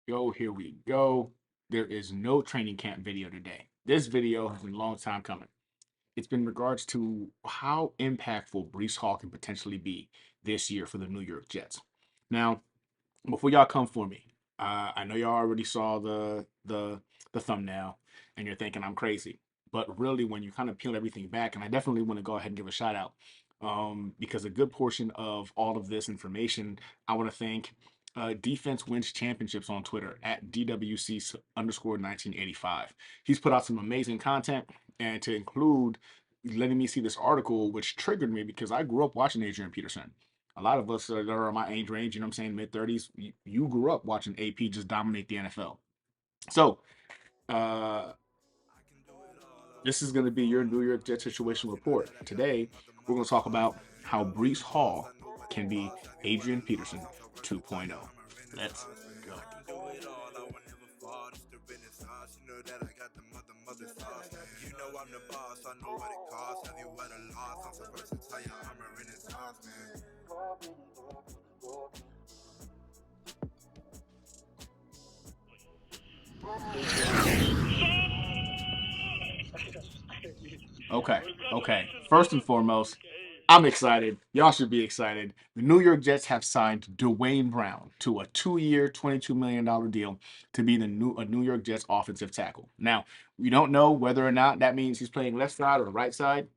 Go, here we go. There is no training camp video today. This video has been a long time coming. It's been in regards to how impactful Breece Hall can potentially be this year for the New York Jets. Now, before y'all come for me, I know y'all already saw the thumbnail, and you're thinking I'm crazy. But really, when you kind of peel everything back, and I definitely want to go ahead and give a shout out, because a good portion of all of this information, I want to thank Defense Wins Championships on Twitter at DWC underscore 1985. He's put out some amazing content, and to include letting me see this article, which triggered me because I grew up watching Adrian Peterson. A lot of us that are my age range, you know what I'm saying, mid 30s, you grew up watching AP just dominate the NFL. So, uh, this is going to be your New York Jets situation report. Today, we're going to talk about how Breece Hall can be Adrian Peterson 2.0. Let's go. Okay, okay. First and foremost, I'm excited. Y'all should be excited. The New York Jets have signed Dwayne Brown to a 2-year, $22 million deal to be the New York Jets offensive tackle. Now, we don't know whether or not that means he's playing left side or right side.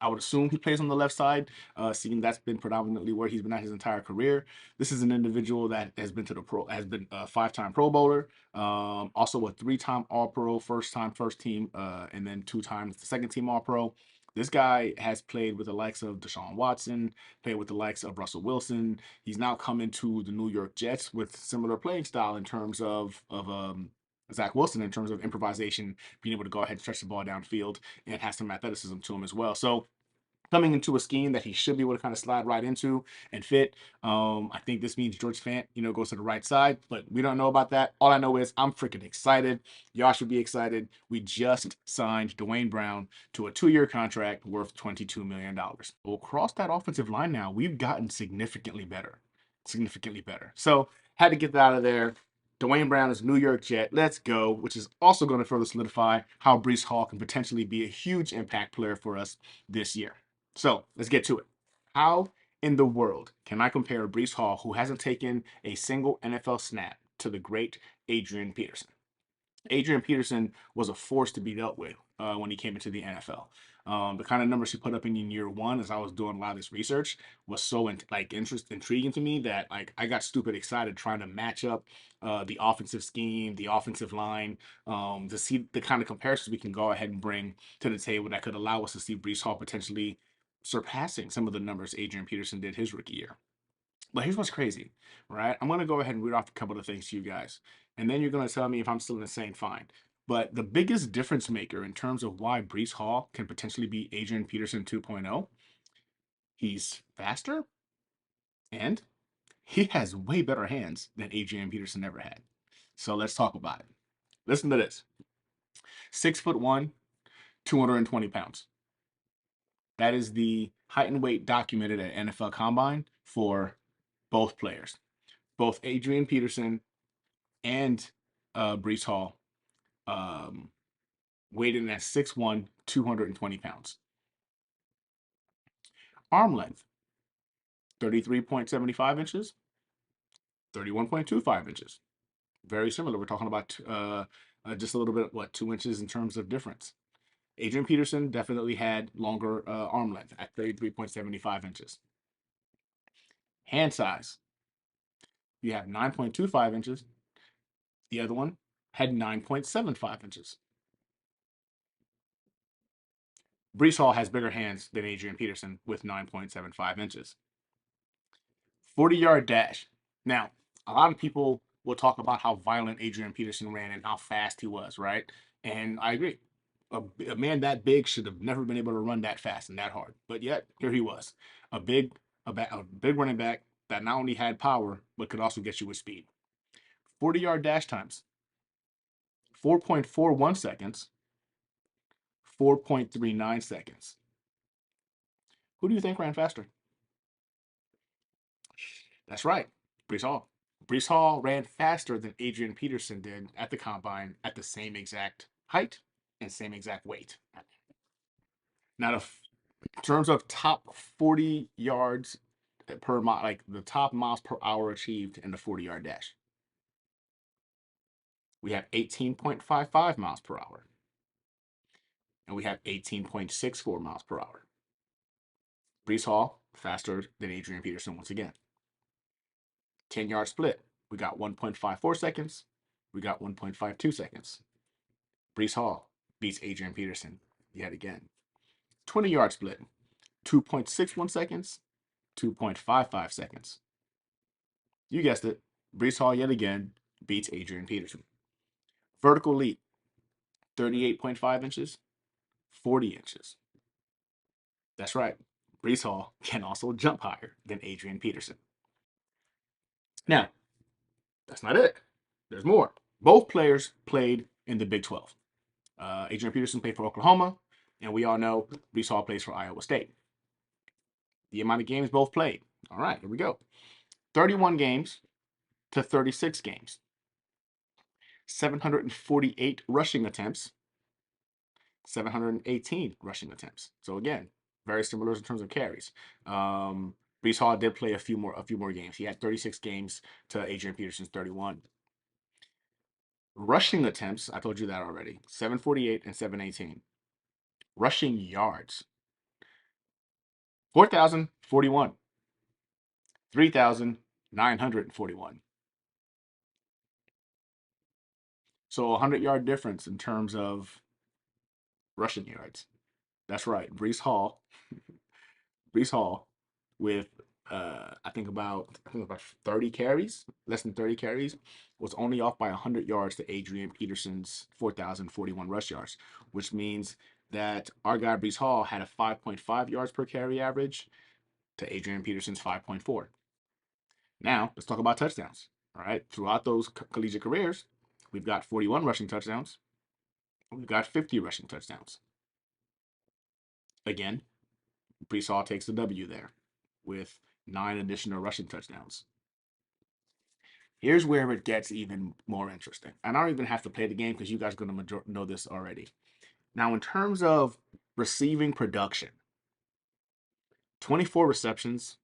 I would assume he plays on the left side, seeing that's been predominantly where he's been at his entire career. This is an individual that has been to the pro, has been a 5-time Pro Bowler, also a 3-time All Pro, first-time first team, and then 2 times the second team All Pro. This guy has played with the likes of Deshaun Watson, played with the likes of Russell Wilson. He's now come into the New York Jets with similar playing style in terms of Zach Wilson in terms of improvisation, being able to go ahead and stretch the ball downfield, and has some athleticism to him as well. So coming into a scheme that he should be able to kind of slide right into and fit. I think this means George Fant, goes to the right side, but we don't know about that. All I know is I'm freaking excited. Y'all should be excited. We just signed Dwayne Brown to a 2-year contract worth $22 million. Well, across that offensive line now, we've gotten significantly better. Significantly better. So had to get that out of there. Dwayne Brown is New York Jet. Let's go, which is also going to further solidify how Breece Hall can potentially be a huge impact player for us this year. So let's get to it. How in the world can I compare Breece Hall, who hasn't taken a single NFL snap, to the great Adrian Peterson? Adrian Peterson was a force to be dealt with when he came into the NFL. The kind of numbers he put up in year one, as I was doing a lot of this research, was so intriguing to me that I got stupid excited trying to match up the offensive scheme, the offensive line, to see the kind of comparisons we can go ahead and bring to the table that could allow us to see Breece Hall potentially surpassing some of the numbers Adrian Peterson did his rookie year. But here's what's crazy, right? I'm gonna go ahead and read off a couple of things to you guys, and then you're gonna tell me if I'm still insane. Fine. But the biggest difference maker in terms of why Breece Hall can potentially be Adrian Peterson 2.0, he's faster and he has way better hands than Adrian Peterson ever had. So let's talk about it. Listen to this: 6'1", 220 pounds. That is the height and weight documented at NFL Combine for both players, both Adrian Peterson and Breece Hall, um, weighed in at 6'1", 220 pounds. Arm length, 33.75 inches, 31.25 inches. Very similar. We're talking about just a little bit, 2 inches in terms of difference. Adrian Peterson definitely had longer arm length at 33.75 inches. Hand size, you have 9.25 inches. The other one had 9.75 inches. Breece Hall has bigger hands than Adrian Peterson with 9.75 inches. 40-yard dash. Now, a lot of people will talk about how violent Adrian Peterson ran and how fast he was, right? And I agree. A man that big should have never been able to run that fast and that hard. But yet, here he was, a big running back that not only had power but could also get you with speed. 40-yard dash times: 4.41 seconds, 4.39 seconds. Who do you think ran faster? That's right, Breece Hall. Breece Hall ran faster than Adrian Peterson did at the combine at the same exact height and same exact weight. Now, in terms of top 40 yards per mile, like the top miles per hour achieved in the 40-yard dash, we have 18.55 miles per hour, and we have 18.64 miles per hour. Breece Hall faster than Adrian Peterson once again. 10-yard split, we got 1.54 seconds, we got 1.52 seconds. Breece Hall beats Adrian Peterson yet again. 20-yard split, 2.61 seconds, 2.55 seconds. You guessed it. Breece Hall yet again beats Adrian Peterson. Vertical leap, 38.5 inches, 40 inches. That's right. Breece Hall can also jump higher than Adrian Peterson. Now, that's not it. There's more. Both players played in the Big 12. Adrian Peterson played for Oklahoma, and we all know Breece Hall plays for Iowa State. The amount of games both played. All right, here we go. 31 games to 36 games. 748 rushing attempts, 718 rushing attempts. So again, very similar in terms of carries. Breece Hall did play a few more games. He had 36 games to Adrian Peterson's 31. Rushing attempts, I told you that already. 748 and 718. Rushing yards, 4,041, 3,941. So a 100-yard difference in terms of rushing yards. That's right. Breece Hall with I think about 30 carries, less than 30 carries, was only off by 100 yards to Adrian Peterson's 4,041 rush yards, which means that our guy Breece Hall had a 5.5 yards per carry average to Adrian Peterson's 5.4. Now, let's talk about touchdowns. All right, throughout those collegiate careers, we've got 41 rushing touchdowns. We've got 50 rushing touchdowns. Again, Breece Hall takes the W there with 9 additional rushing touchdowns. Here's where it gets even more interesting. And I don't even have to play the game because you guys are going to know this already. Now, in terms of receiving production, 24 receptions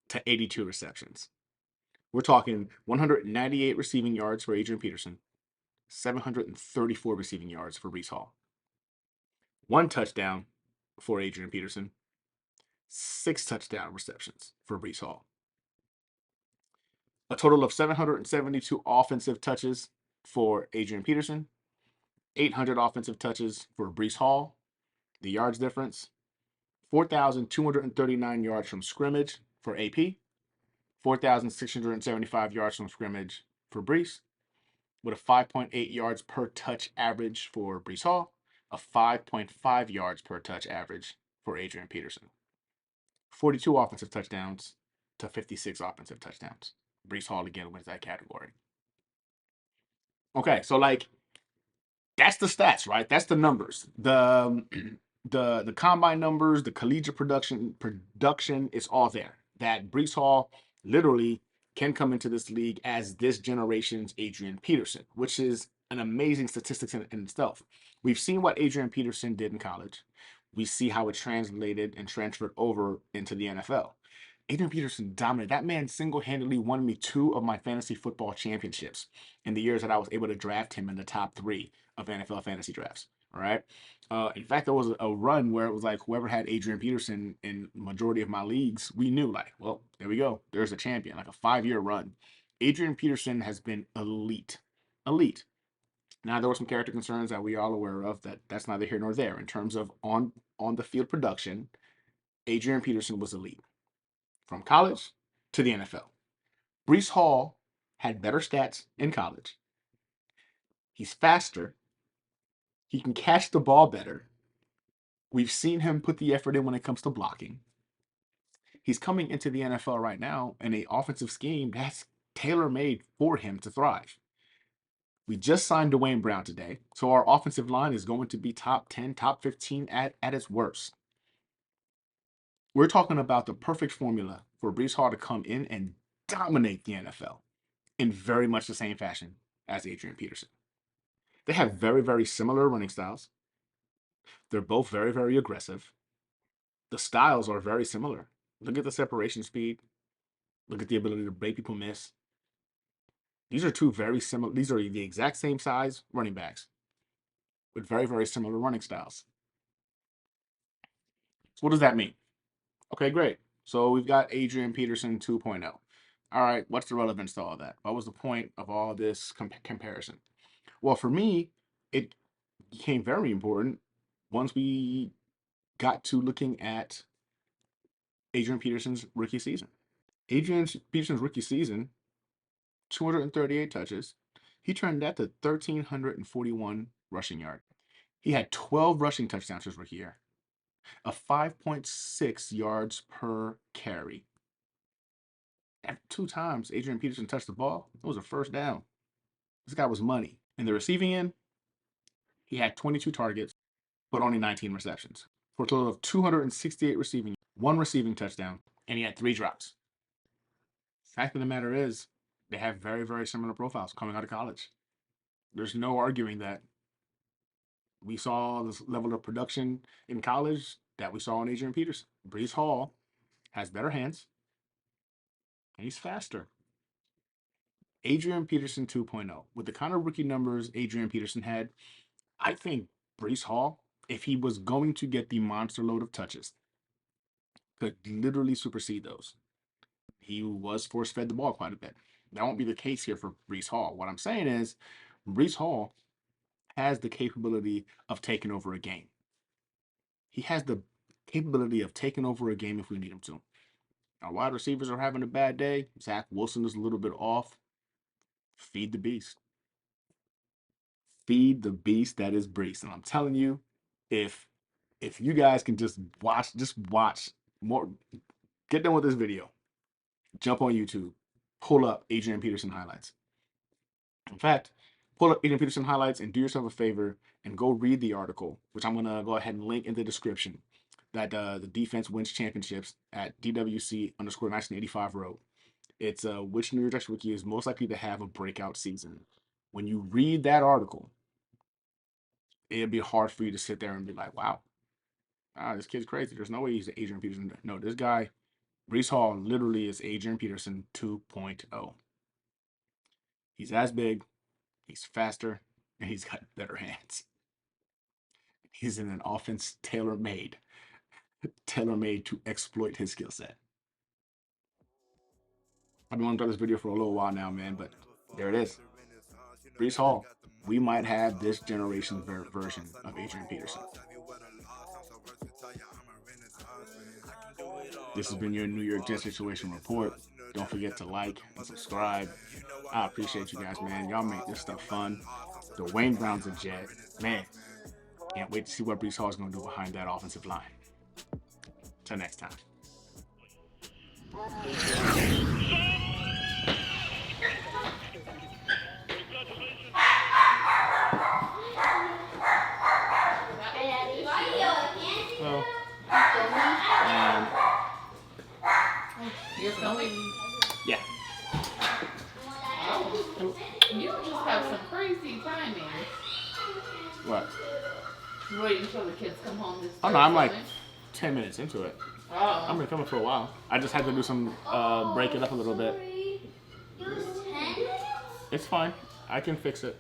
to 82 receptions. We're talking 198 receiving yards for Adrian Peterson, 734 receiving yards for Breece Hall. 1 touchdown for Adrian Peterson, 6 touchdown receptions for Breece Hall. A total of 772 offensive touches for Adrian Peterson, 800 offensive touches for Breece Hall. The yards difference, 4,239 yards from scrimmage for AP, 4,675 yards from scrimmage for Breece, with a 5.8 yards per touch average for Breece Hall, a 5.5 yards per touch average for Adrian Peterson. 42 offensive touchdowns to 56 offensive touchdowns. Breece Hall again wins that category. Okay, so like that's the stats, right? That's the numbers. The combine numbers, the collegiate production is all there. That Breece Hall literally can come into this league as this generation's Adrian Peterson, which is an amazing statistics in itself. We've seen what Adrian Peterson did in college. We see how it translated and transferred over into the NFL. Adrian Peterson dominated. That man single-handedly won me 2 of my fantasy football championships in the years that I was able to draft him in the top 3 of NFL fantasy drafts. All right. In fact, there was a run where it was like whoever had Adrian Peterson in majority of my leagues, we knew like, well, there we go. There's a champion, like a 5-year run. Adrian Peterson has been elite, elite. Now there were some character concerns that we all aware of. That's neither here nor there in terms of on the field production. Adrian Peterson was elite from college to the NFL. Breece Hall had better stats in college. He's faster. He can catch the ball better. We've seen him put the effort in when it comes to blocking. He's coming into the NFL right now in an offensive scheme that's tailor-made for him to thrive. We just signed Dwayne Brown today, so our offensive line is going to be top 10, top 15 at its worst. We're talking about the perfect formula for Breece Hall to come in and dominate the NFL in very much the same fashion as Adrian Peterson. They have very, very similar running styles. They're both very, very aggressive. The styles are very similar. Look at the separation speed. Look at the ability to break people miss. These are two very similar. These are the exact same size running backs with very, very similar running styles. So what does that mean? Okay, great. So we've got Adrian Peterson 2.0. All right, what's the relevance to all that? What was the point of all this comparison? Well, for me, it became very important once we got to looking at Adrian Peterson's rookie season. Adrian Peterson's rookie season, 238 touches. He turned that to 1,341 rushing yards. He had 12 rushing touchdowns his rookie year, a 5.6 yards per carry. At 2 times Adrian Peterson touched the ball, it was a first down. This guy was money. In the receiving end, he had 22 targets, but only 19 receptions, for a total of 268 receiving, 1 receiving touchdown, and he had 3 drops. Fact of the matter is, they have very, very similar profiles coming out of college. There's no arguing that we saw this level of production in college that we saw in Adrian Peterson. Breece Hall has better hands, and he's faster. Adrian Peterson 2.0. With the kind of rookie numbers Adrian Peterson had, I think Breece Hall, if he was going to get the monster load of touches, could literally supersede those. He was force fed the ball quite a bit. That won't be the case here for Breece Hall. What I'm saying is, Breece Hall has the capability of taking over a game. He has the capability of taking over a game if we need him to. Our wide receivers are having a bad day. Zach Wilson is a little bit off. Feed the beast. Feed the beast that is Breece. And I'm telling you, if you guys can just watch more, get done with this video, jump on YouTube, pull up Adrian Peterson highlights. In fact, pull up Adrian Peterson highlights and do yourself a favor and go read the article, which I'm gonna go ahead and link in the description, that the defense wins championships at DWC_1985 wrote. It's which New York Jets rookie is most likely to have a breakout season. When you read that article, it'd be hard for you to sit there and be like, wow, this kid's crazy. There's no way he's Adrian Peterson. No, this guy, Breece Hall, literally is Adrian Peterson 2.0. He's as big, he's faster, and he's got better hands. He's in an offense tailor-made to exploit his skill set. I've been wanting to do this video for a little while now, man, but there it is. Breece Hall. We might have this generation's version of Adrian Peterson. This has been your New York Jets Situation Report. Don't forget to like and subscribe. I appreciate you guys, man. Y'all make this stuff fun. Dwayne Brown's a Jet. Man, can't wait to see what Breece Hall is going to do behind that offensive line. Till next time. You're filming? Yeah. Oh, you just have some crazy timing. What? You wait until the kids come home to Oh no, I'm like 10 minutes into it. Oh. I've been filming for a while. I just had to do some break it up a little bit. It's fine. I can fix it.